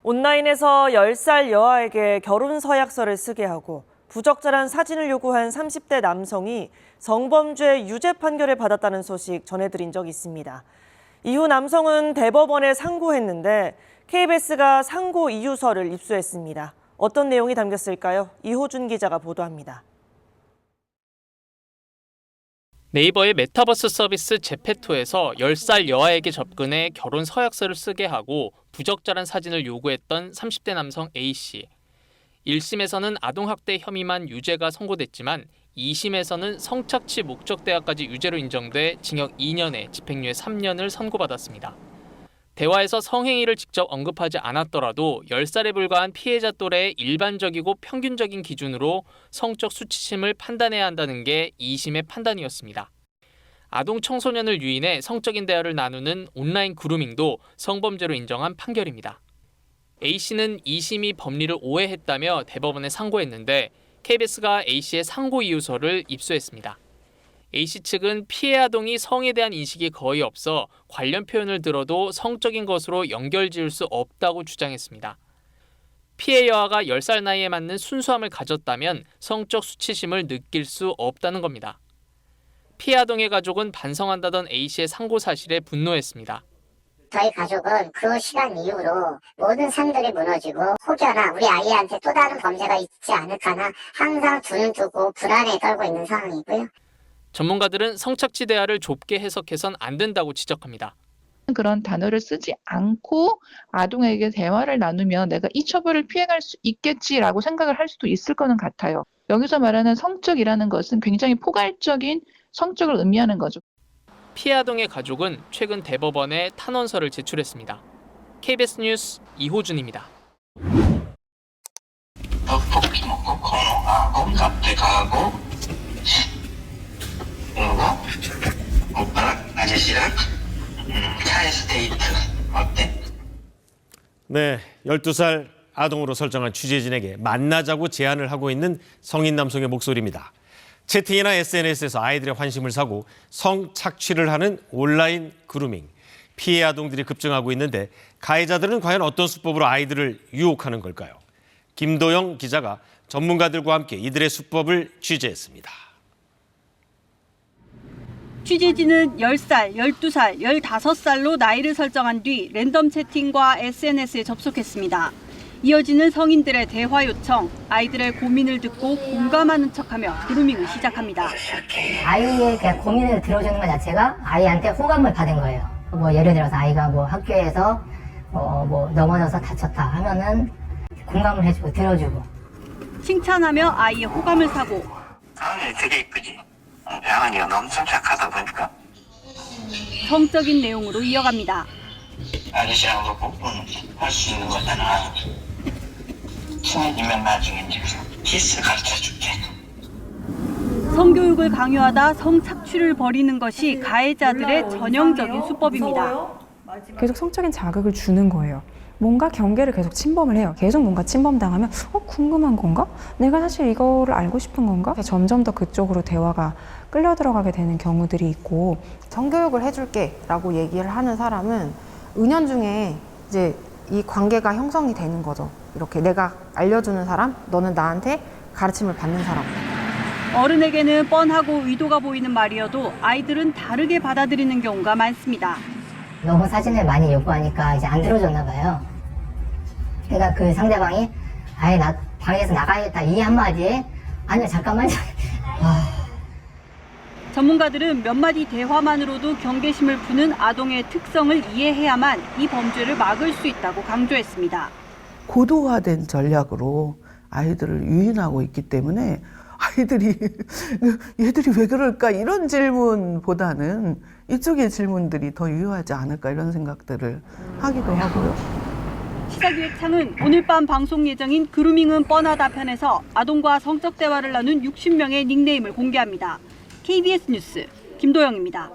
온라인에서 10살 여아에게 결혼 서약서를 쓰게 하고 부적절한 사진을 요구한 30대 남성이 성범죄 유죄 판결을 받았다는 소식 전해드린 적이 있습니다. 이후 남성은 대법원에 상고했는데 KBS가 상고 이유서를 입수했습니다. 어떤 내용이 담겼을까요? 이호준 기자가 보도합니다. 네이버의 메타버스 서비스 제페토에서 10살 여아에게 접근해 결혼 서약서를 쓰게 하고 부적절한 사진을 요구했던 30대 남성 A씨. 1심에서는 아동학대 혐의만 유죄가 선고됐지만 2심에서는 성착취 목적대하까지 유죄로 인정돼 징역 2년에 집행유예 3년을 선고받았습니다. 대화에서 성행위를 직접 언급하지 않았더라도 10살에 불과한 피해자 또래의 일반적이고 평균적인 기준으로 성적 수치심을 판단해야 한다는 게 2심의 판단이었습니다. 아동 청소년을 유인해 성적인 대화를 나누는 온라인 그루밍도 성범죄로 인정한 판결입니다. A씨는 2심이 법리를 오해했다며 대법원에 상고했는데 KBS가 A씨의 상고 이유서를 입수했습니다. A씨 측은 피해 아동이 성에 대한 인식이 거의 없어 관련 표현을 들어도 성적인 것으로 연결지을 수 없다고 주장했습니다. 피해 여아가 10살 나이에 맞는 순수함을 가졌다면 성적 수치심을 느낄 수 없다는 겁니다. 피해 아동의 가족은 반성한다던 A씨의 상고 사실에 분노했습니다. 저희 가족은 그 시간 이후로 모든 산들이 무너지고 혹여나 우리 아이한테 또 다른 범죄가 있지 않을까나 항상 두 눈 뜨고 불안에 떨고 있는 상황이고요. 전문가들은 성착취 대화를 좁게 해석해선 안 된다고 지적합니다. 그런 단어를 쓰지 않고 아동에게 대화를 나누면 내가 이 처벌을 피해갈 수 있겠지라고 생각을 할 수도 있을 거는 같아요. 여기서 말하는 성적이라는 것은 굉장히 포괄적인 성적을 의미하는 거죠. 피해 아동의 가족은 최근 대법원에 탄원서를 제출했습니다. KBS 뉴스 이호준입니다. 떡볶이 먹고 건너가고 카페 가고 그리고 오빠랑 아저씨랑 차에서 데이트 어때? 네, 12살 아동으로 설정한 취재진에게 만나자고 제안을 하고 있는 성인 남성의 목소리입니다. 채팅이나 SNS에서 아이들의 환심을 사고 성착취를 하는 온라인 그루밍. 피해 아동들이 급증하고 있는데 가해자들은 과연 어떤 수법으로 아이들을 유혹하는 걸까요? 김도영 기자가 전문가들과 함께 이들의 수법을 취재했습니다. 취재진은 10살, 12살, 15살로 나이를 설정한 뒤 랜덤 채팅과 SNS에 접속했습니다. 이어지는 성인들의 대화 요청, 아이들의 고민을 듣고 공감하는 척하며 그루밍을 시작합니다. 아이의 그냥 고민을 들어주는 것 자체가 아이한테 호감을 받은 거예요. 뭐 예를 들어서 아이가 뭐 학교에서 뭐 넘어져서 다쳤다 하면은 공감을 해주고 들어주고. 칭찬하며 아이의 호감을 사고. 하은이 되게 이쁘지? 하은이가 너무 착하다 보니까 성적인 내용으로 이어갑니다. 아저씨랑도 뽀뽀는 할 수 있는 거잖아. 친해지면 나중에 이제 키스 가르쳐줄게. 성교육을 강요하다 성착취를 벌이는 것이 가해자들의 전형적인 수법입니다. 계속 성적인 자극을 주는 거예요. 뭔가 경계를 계속 침범을 해요. 계속 뭔가 침범당하면 궁금한 건가? 내가 사실 이거를 알고 싶은 건가? 점점 더 그쪽으로 대화가 끌려 들어가게 되는 경우들이 있고. 성교육을 해줄게 라고 얘기를 하는 사람은 은연중에 이제 이 관계가 형성이 되는 거죠. 이렇게 내가 알려주는 사람, 너는 나한테 가르침을 받는 사람. 어른에게는 뻔하고 의도가 보이는 말이어도 아이들은 다르게 받아들이는 경우가 많습니다. 너무 사진을 많이 요구하니까 이제 안 들어줬나 봐요. 그러니까 그 상대방이 아예 나 방에서 나가야겠다 이 한마디에 아니요 잠깐만. 전문가들은 몇 마디 대화만으로도 경계심을 푸는 아동의 특성을 이해해야만 이 범죄를 막을 수 있다고 강조했습니다. 고도화된 전략으로 아이들을 유인하고 있기 때문에 얘들이 왜 그럴까 이런 질문보다는 이쪽의 질문들이 더 유효하지 않을까 이런 생각들을 하기도 하고요. 시사기획창은 오늘 밤 방송 예정인 그루밍은 뻔하다 편에서 아동과 성적 대화를 나눈 60명의 닉네임을 공개합니다. KBS 뉴스 김도영입니다.